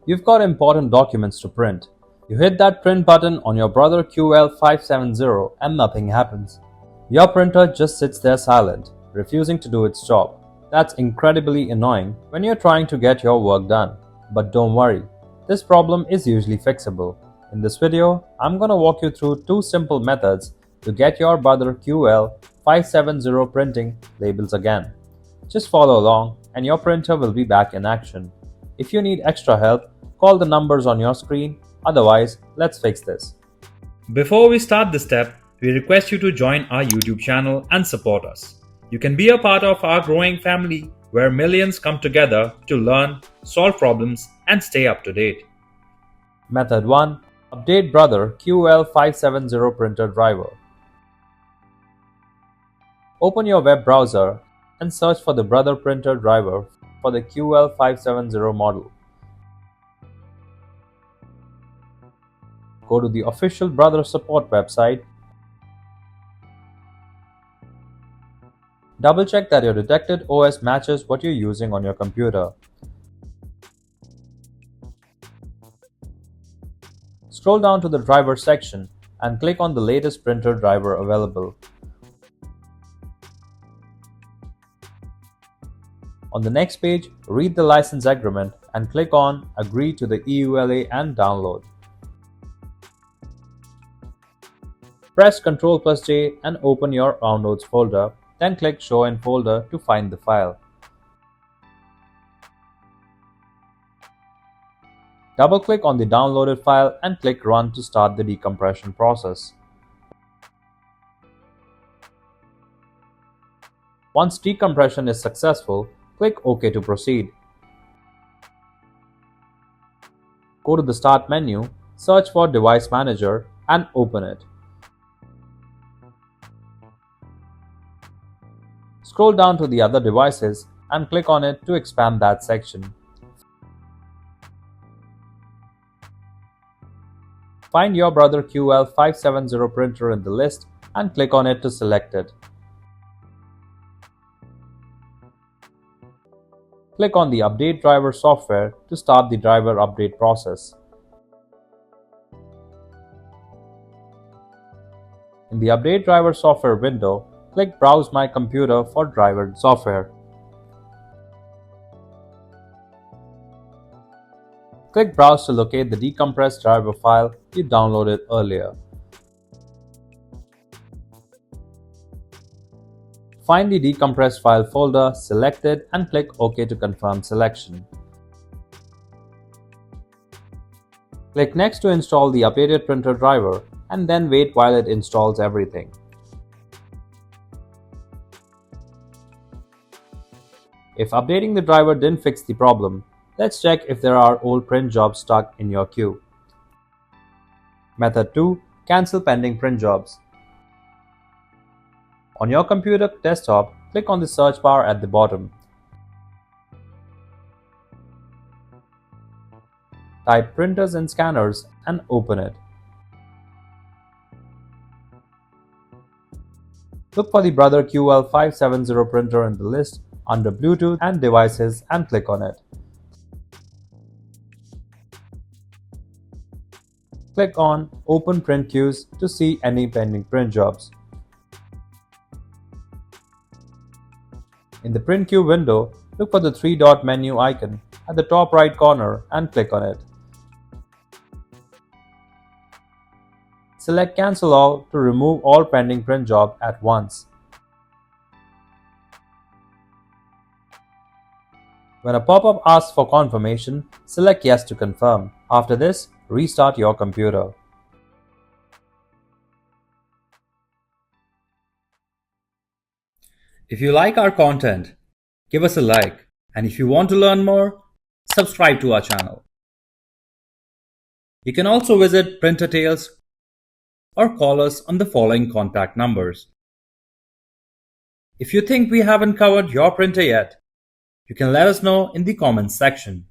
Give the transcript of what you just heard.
You've got important documents to print. You hit that print button on your Brother QL570 and nothing happens. Your printer just sits there silent, refusing to do its job. That's incredibly annoying when you're trying to get your work done. But don't worry, this problem is usually fixable. In this video, I'm gonna walk you through two simple methods to get your Brother QL570 printing labels again. Just follow along and your printer will be back in action. If you need extra help, call the numbers on your screen. Otherwise, let's fix this. Before we start this step, we request you to join our YouTube channel and support us. You can be a part of our growing family where millions come together to learn, solve problems, and stay up to date. Method 1. Update Brother QL570 printer driver. Open your web browser and search for the Brother printer driver for the QL570 model. Go to the official Brother support website. Double check that your detected OS matches what you're using on your computer. Scroll down to the driver section and click on the latest printer driver available. On the next page, read the license agreement and click on Agree to the EULA and download. Press Ctrl+J and open your Downloads folder, then click Show in Folder to find the file. Double-click on the downloaded file and click Run to start the decompression process. Once decompression is successful, click OK to proceed. Go to the Start menu, search for Device Manager and open it. Scroll down to the other devices and click on it to expand that section. Find your Brother QL570 printer in the list and click on it to select it. Click on the Update Driver software to start the driver update process. In the Update Driver software window, click Browse My Computer for driver software. Click Browse to locate the decompressed driver file you downloaded earlier. Find the decompressed file folder, select it, and click OK to confirm selection. Click Next to install the updated printer driver and then wait while it installs everything. If updating the driver didn't fix the problem, let's check if there are old print jobs stuck in your queue. Method 2. Cancel pending print jobs. On your computer desktop, click on the search bar at the bottom. Type Printers and Scanners and open it. Look for the Brother QL570 printer in the list under Bluetooth and Devices and click on it. Click on Open Print Queues to see any pending print jobs. In the Print Queue window, look for the three-dot menu icon at the top right corner and click on it. Select Cancel All to remove all pending print jobs at once. When a pop-up asks for confirmation, select Yes to confirm. After this, restart your computer. If you like our content, give us a like, and if you want to learn more, subscribe to our channel. You can also visit Printer Tales or call us on the following contact numbers. If you think we haven't covered your printer yet, you can let us know in the comments section.